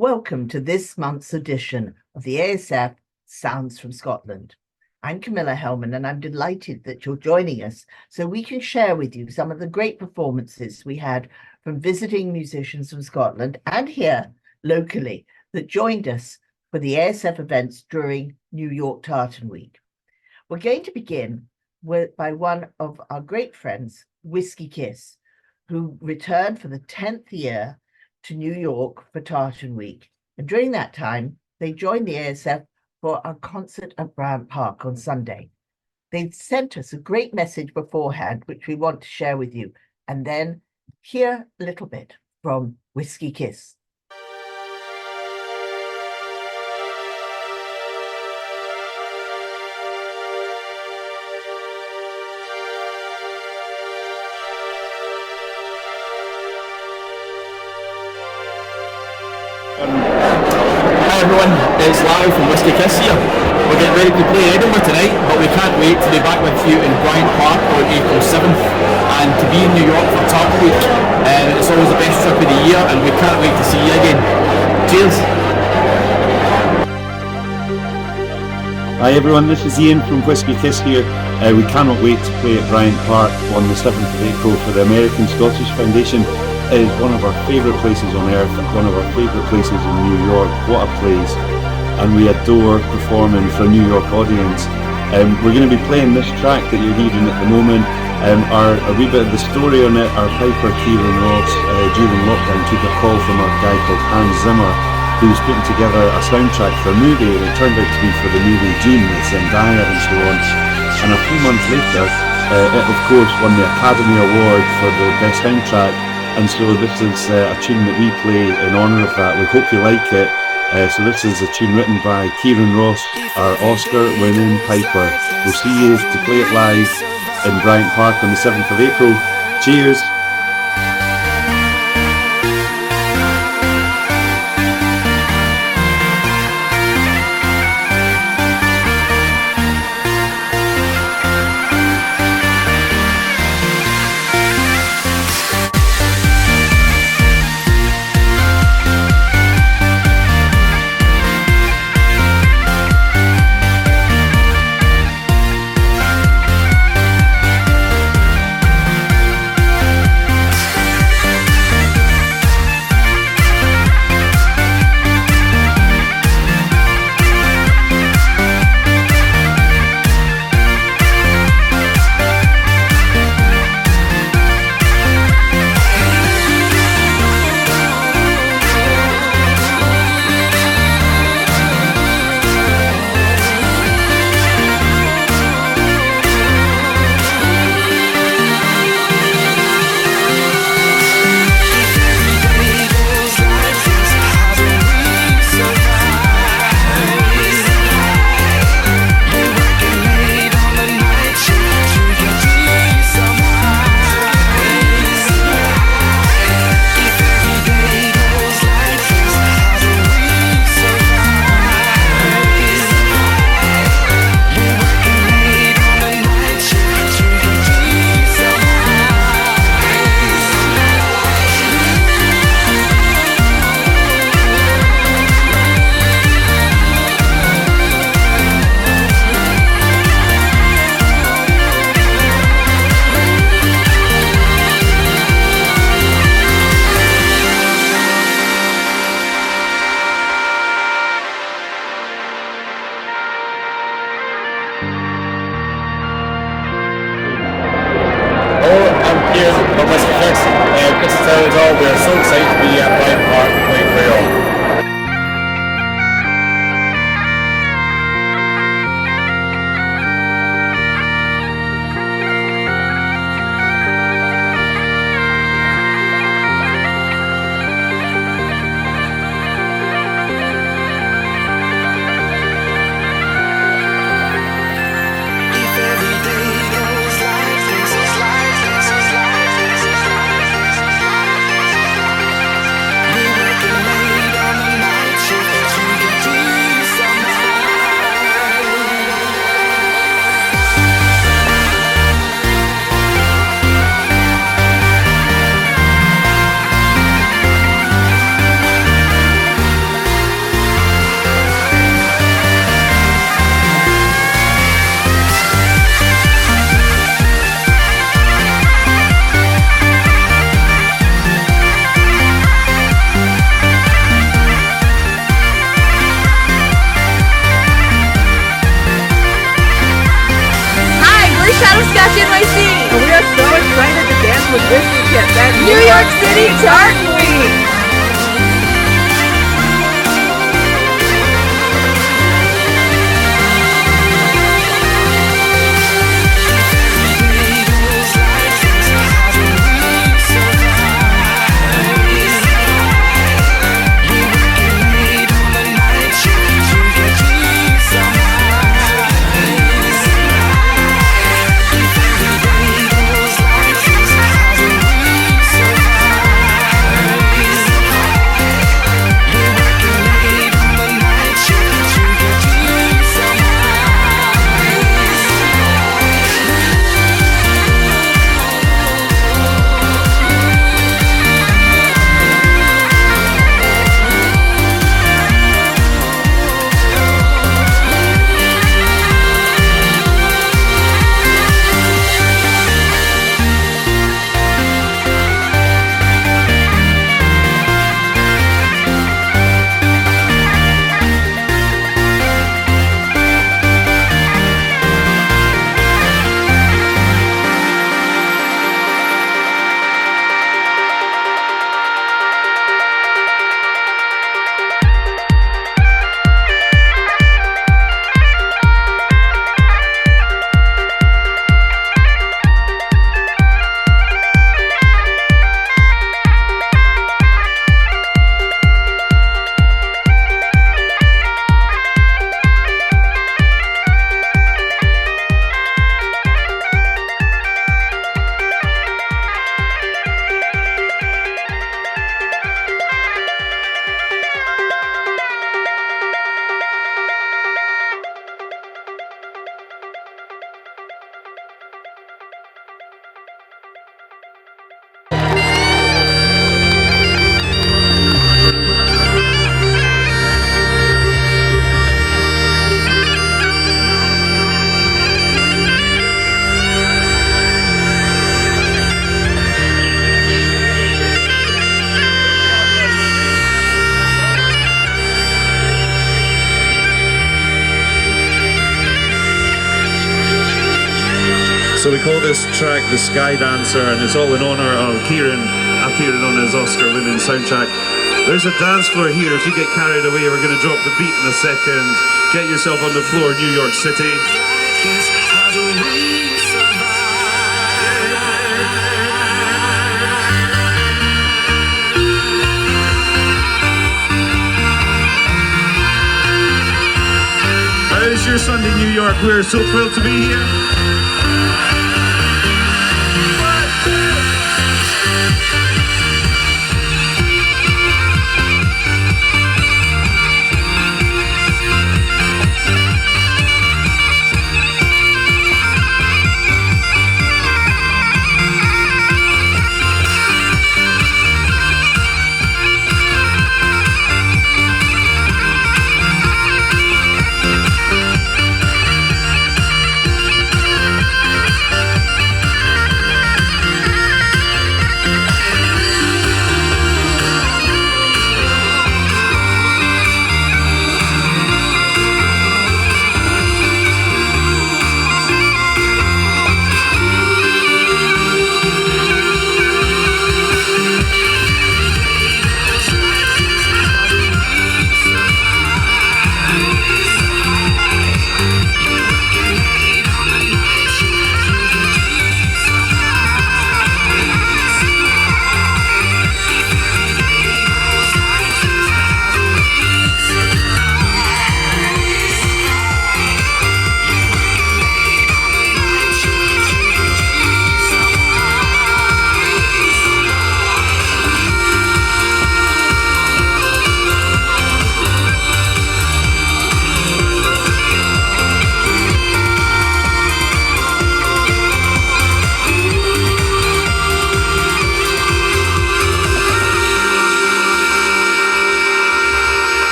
Welcome to this month's edition of the ASF Sounds from Scotland. I'm Camilla Hellman, and I'm delighted that you're joining us so we can share with you some of the great performances we had from visiting musicians from Scotland and here locally that joined us for the ASF events during New York Tartan Week. We're going to begin by one of our great friends, Whiskey Kiss, who returned for the 10th year to New York for Tartan Week. And during that time, they joined the ASF for a concert at Bryant Park on Sunday. They sent us a great message beforehand, which we want to share with you, and then hear a little bit from Whiskey Kiss. Hi everyone, it's Larry from Whiskey Kiss here. We're getting ready to play Edinburgh tonight, but we can't wait to be back with you in Bryant Park on April 7th and to be in New York for Tartan Week. It's always the best trip of the year and we can't wait to see you again. Cheers! Hi everyone, this is Ian from Whiskey Kiss here. We cannot wait to play at Bryant Park on the 7th of April for the American Scottish Foundation. It is one of our favourite places on earth, one of our favourite places in New York. What a place. And we adore performing for a New York audience. We're going to be playing this track that you're hearing at the moment. A wee bit of the story on it, our piper Kieran Ross during lockdown took a call from a guy called Hans Zimmer, who was putting together a soundtrack for a movie, and it turned out to be for the movie Dune with Zendaya and so on. And a few months later, it of course won the Academy Award for the best soundtrack. And so this is a tune that we play in honour of that. We hope you like it. So this is a tune written by Kieran Ross, our Oscar-winning piper. We'll see you to play it live in Bryant Park on the 7th of April. Cheers! with Whiskey Kiss and New York City Tartan Week! So we call this track the Sky Dancer, and it's all in honour of Kieran appearing on his Oscar-winning soundtrack. There's a dance floor here. If you get carried away, we're going to drop the beat in a second. Get yourself on the floor, New York City. How's your Sunday, New York? We're so thrilled to be here.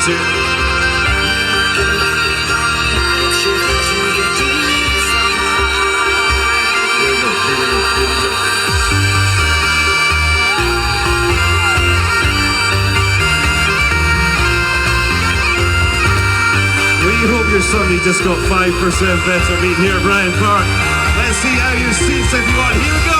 drums here. We hope your Sunday just got 5% better being here at Bryant Park. Let's see how your seats if you want. Here we go!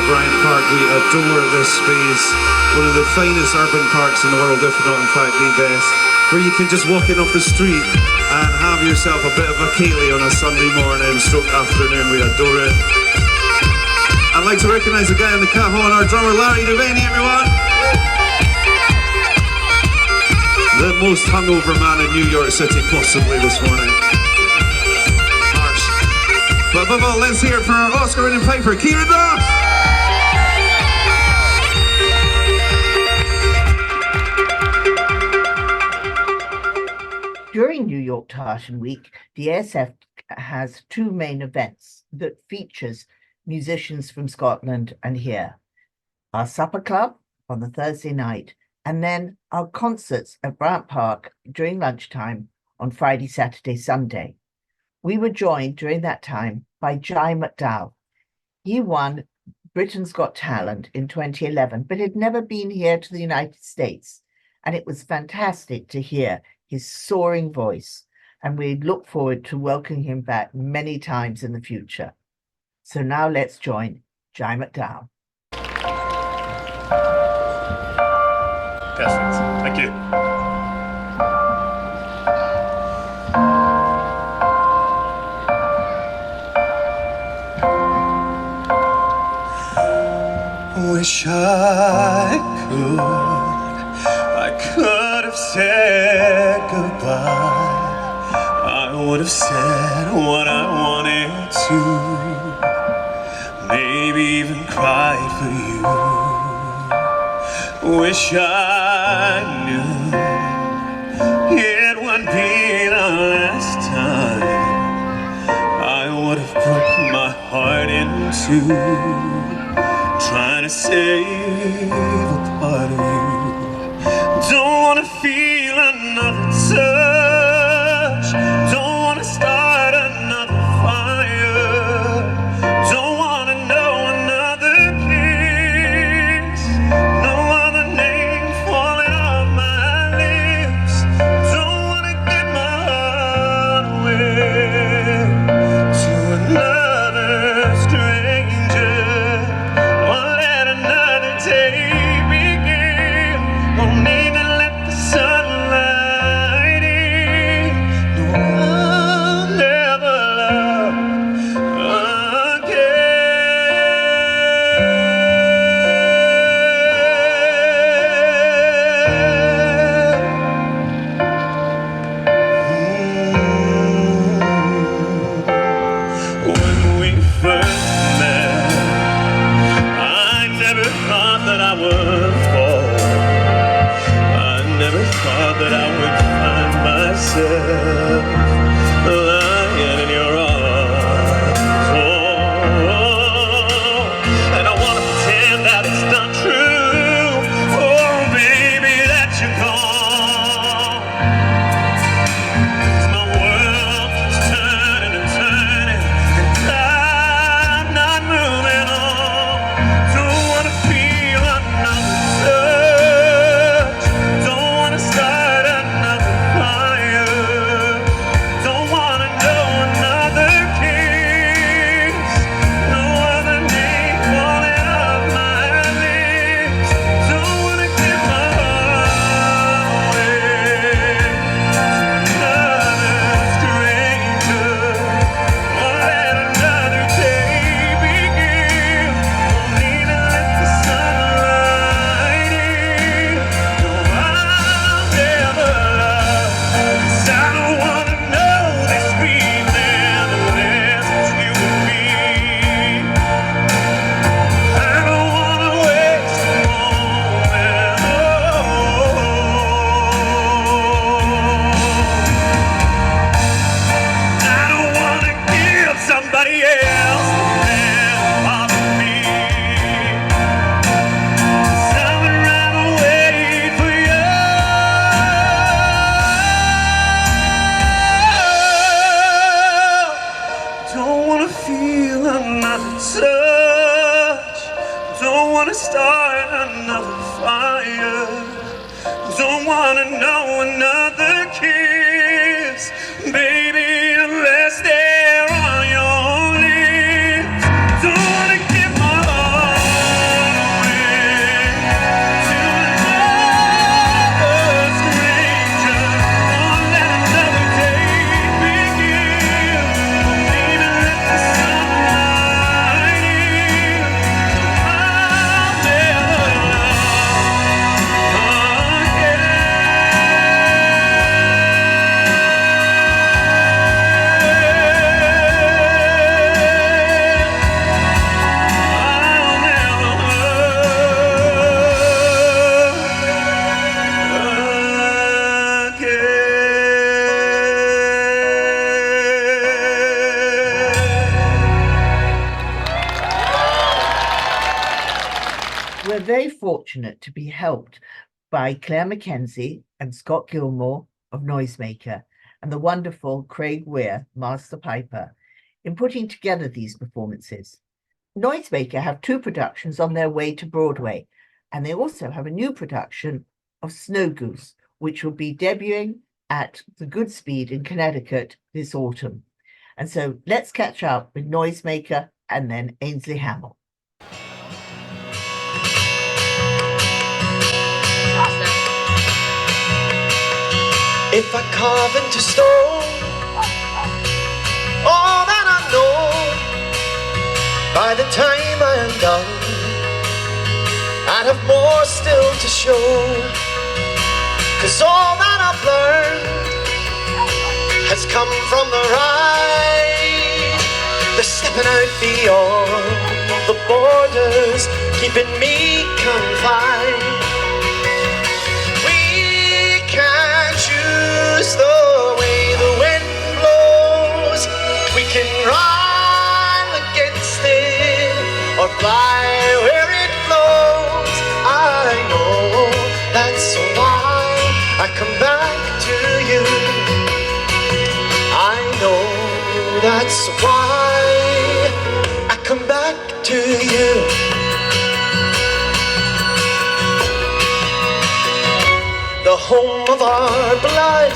Bryant Park, we adore this space. One of the finest urban parks in the world, if not in fact the best, where you can just walk in off the street and have yourself a bit of a ceilidh on a Sunday morning, stroke afternoon. We adore it. I'd like to recognise the guy on the cajon, our drummer Larry Devaney, everyone. The most hungover man in New York City possibly this morning. Harsh. But above all, let's hear it for our Oscar-winning piper, Kieran Ross. During New York Tartan Week, the ASF has two main events that features musicians from Scotland and here. Our supper club on the Thursday night, and then our concerts at Bryant Park during lunchtime on Friday, Saturday, Sunday. We were joined during that time by Jai McDowell. He won Britain's Got Talent in 2011, but had never been here to the United States. And it was fantastic to hear his soaring voice, and we look forward to welcoming him back many times in the future. So now let's join Jai McDowell. Perfect. Thank you. Wish I could have said goodbye. I would have said what I wanted to, maybe even cried for you. Wish I knew it would be the last time I would have broke my heart in two, trying to save a part of you. Don't wanna feel another touch, don't wanna start another fire, don't wanna know another kiss, no other name falling off my lips. Don't wanna give my heart away to another stranger, or let another day begin. myself lying in your arms. Oh, and I wanna pretend that it's not true. Oh, baby, that you're gone. 'Cause my world is turning and turning, and I'm not moving on. Don't wanna feel another touch. Don't wanna start another fire. Don't wanna know another kiss. No other name falling off my lips. Don't wanna give my heart away to another stranger. Won't let another day begin. Won't even let the sunlight in. No, I'll never love. 'Cause I don't wanna know this feeling the less you and me. I don't wanna waste a moment. I don't wanna give somebody else the part of me. 'Cause I would rather wait for you. Don't wanna feel another touch. Don't wanna start another fire. Don't wanna know another kiss, baby, unless they're on your lips. Don't wanna give my heart away to another stranger. Won't let another day begin. Won't even let the sunlight in. I'll never love again. I'll never love again. We're very fortunate to be helped by Claire Mackenzie and Scott Gilmore of Noisemaker and the wonderful Craig Weir, Master Piper, in putting together these performances. Noisemaker have 2 productions on their way to Broadway, and they also have a new production of Snow Goose, which will be debuting at the Goodspeed in Connecticut this autumn. And so let's catch up with Noisemaker and then Ainsley Hamill. If I carve into stone all that I know, by the time I am done, I'd have more still to show. 'Cause all that I've learned has come from the ride, the stepping out beyond the borders, keeping me confined. We can't choose the way the wind blows. We can run against it or fly where it flows. I know that's why I come back to you. I know that's why I come back to you. The home of our blood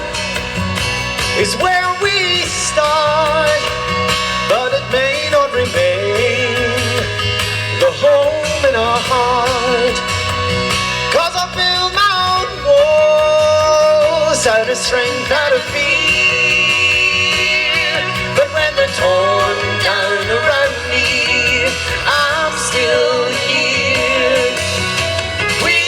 is where we start, but it may not remain the home in our heart. 'Cause I build my own walls out of strength, out of fear. But when they're torn down around me, I'm still here. We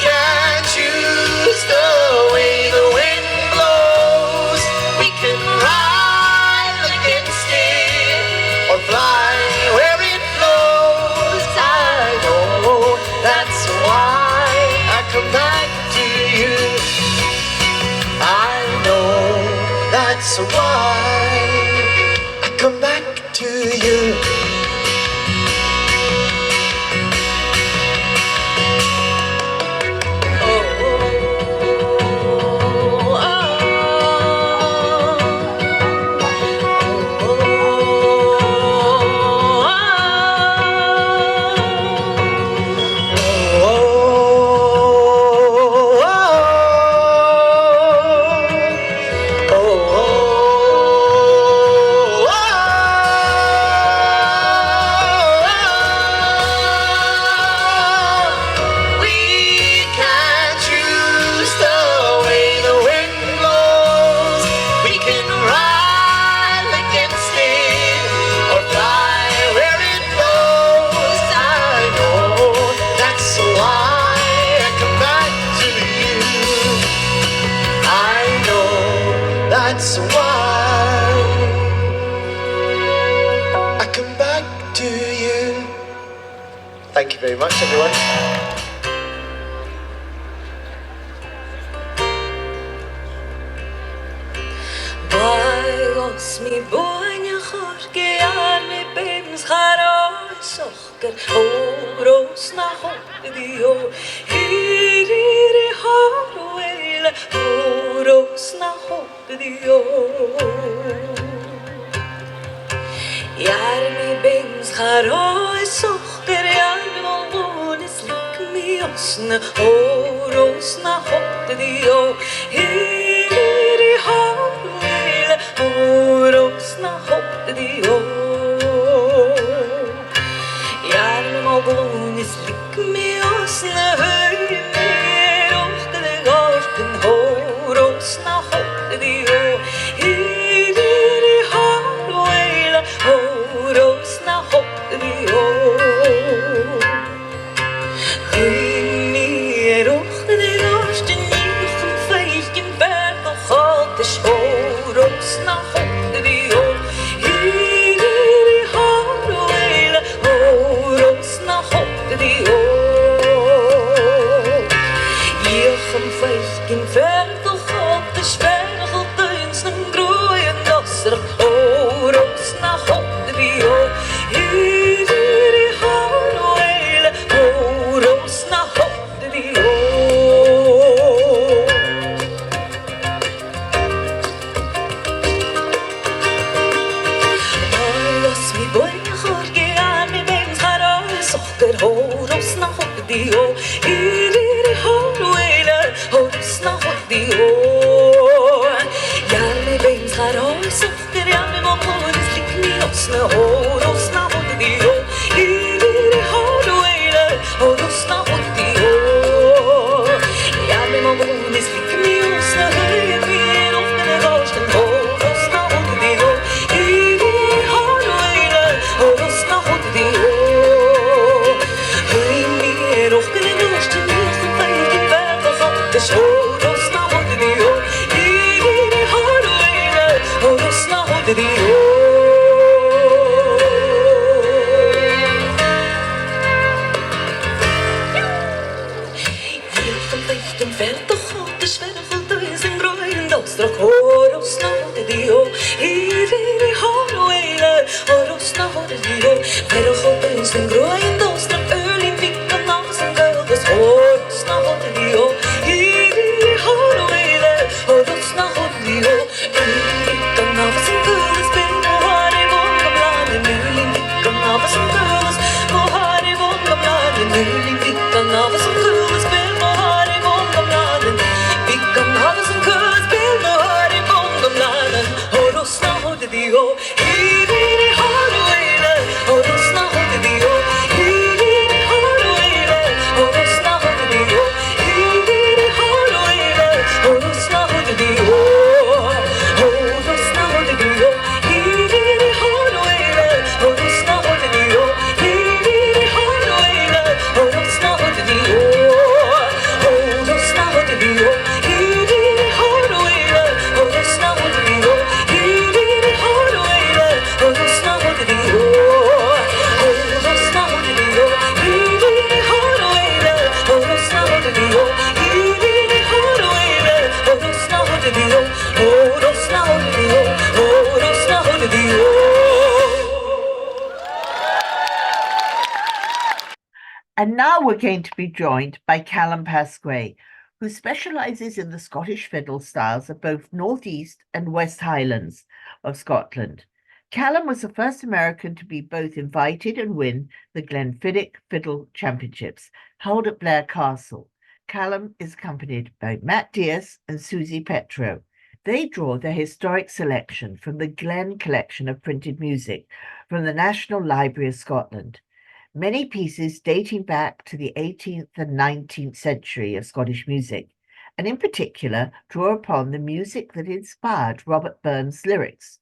can't choose the way the wind blows. We can ride against it or fly where it flows. I know that's why I come back to you. I know that's why I come back to you. That's why I come back to you. Thank you very much, everyone. Baigos mi boina jorge arme bens haroy socher oros na hodio hiri haroel oros na hodio Yarmi bens haroy socher yarmi monis lik mi osna oros na hodio hiri haroel oros na hodio Yarmi monis lik mi osna höjmer och det garten oros na hodio hiri haroel oros na hodio höjmer och det garten nifn fejken bär och hates oros na hodio hiri haroel oros na hodio Jechem fejken bär och hates vergeltuins en groeien dasser oros na hodio hiri haroel oros na hodio Baigos mi boina jorge arme bens haroy socher oros na hodio hiri haroel oros na hodio Yarme bens haroy socher yarme monis lik mi osna oros na hodio hiri haroel oros na hodio Yarme monis lik mi osna höjmer och det garsten oros na hodio hiri haroel oros na hodio höjmer och det garsten nifn fejken bär och hates oros na hodio hiri haroel oros na hodio Jechem fejken fält och hates vergeltuins en groeien dasser oros na hodio hiri haroel oros na hodio vergeltuins en groeien dasser öl in fickan av sin guldes oros na hodio hiri haroel oros na hodio fickan av sin guldes ben och har i vånga bladen öl in fickan av sin guldes och har i vånga bladen öl in fickan av sin guldes ben och har i vånga bladen fickan av sin guldes ben och har i vånga bladen oros na hodio hiri haroel oros na hodio hiri haroel oros na hodio hiri haroel oros na hodio oros na hodio hiri haroel oros na hodio hiri haroel oros na hodio oros na hodio hiri haroel oros na hodio hiri haroel And now we're going to be joined by Callum Pasquet, who specialises in the Scottish fiddle styles of both North East and West Highlands of Scotland. Callum was the first American to be both invited and win the Glenfiddich Fiddle Championships, held at Blair Castle. Callum is accompanied by Matt Diaz and Susie Petro. They draw their historic selection from the Glen collection of printed music from the National Library of Scotland. Many pieces dating back to the 18th and 19th century of Scottish music, and in particular draw upon the music that inspired Robert Burns' lyrics.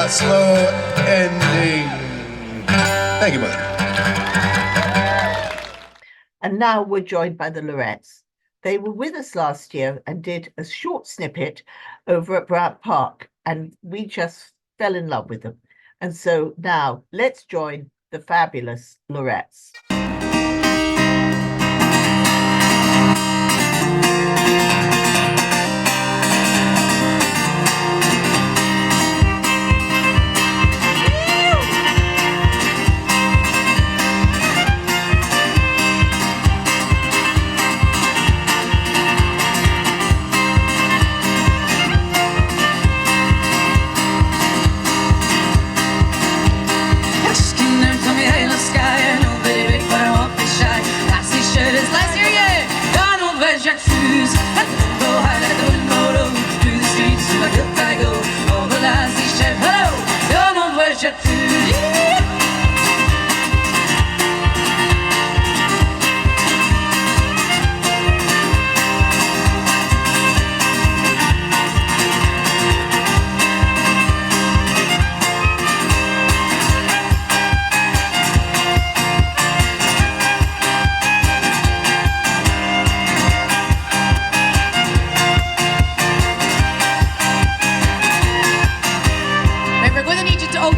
Slow ending. Thank you, Mother. And now we're joined by the Lorettes. They were with us last year and did a short snippet over at Bryant Park, and we just fell in love with them. And so now let's join the fabulous Lorettes.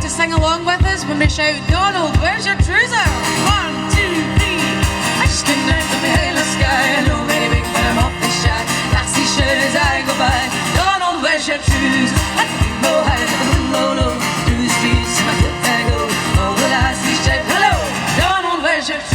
Sing along with us when we shout, Donald, where's your trouser? 1, 2, 3. I just couldn't out the halo sky. I know very big, but I'm awfully shy. Lassie shout as I go by, Donald, where's your trouser? I don't know how to low, low through the streets. My foot I go. All the lassies shout, hello, Donald, where's your trouser?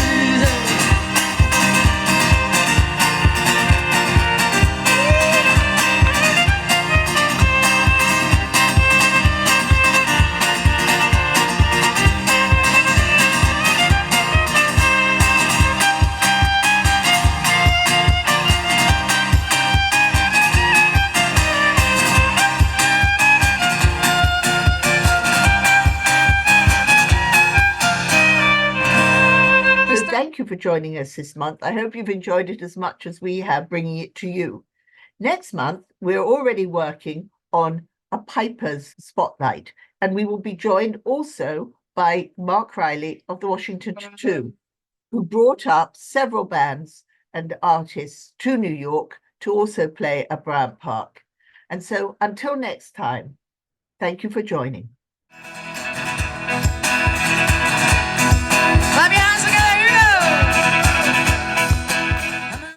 Thank you for joining us this month. I hope you've enjoyed it as much as we have bringing it to you. Next month, we're already working on a Piper's Spotlight, and we will be joined also by Mark Riley of the Washington Tattoo, who brought up several bands and artists to New York to also play at Bryant Park. And so until next time, thank you for joining.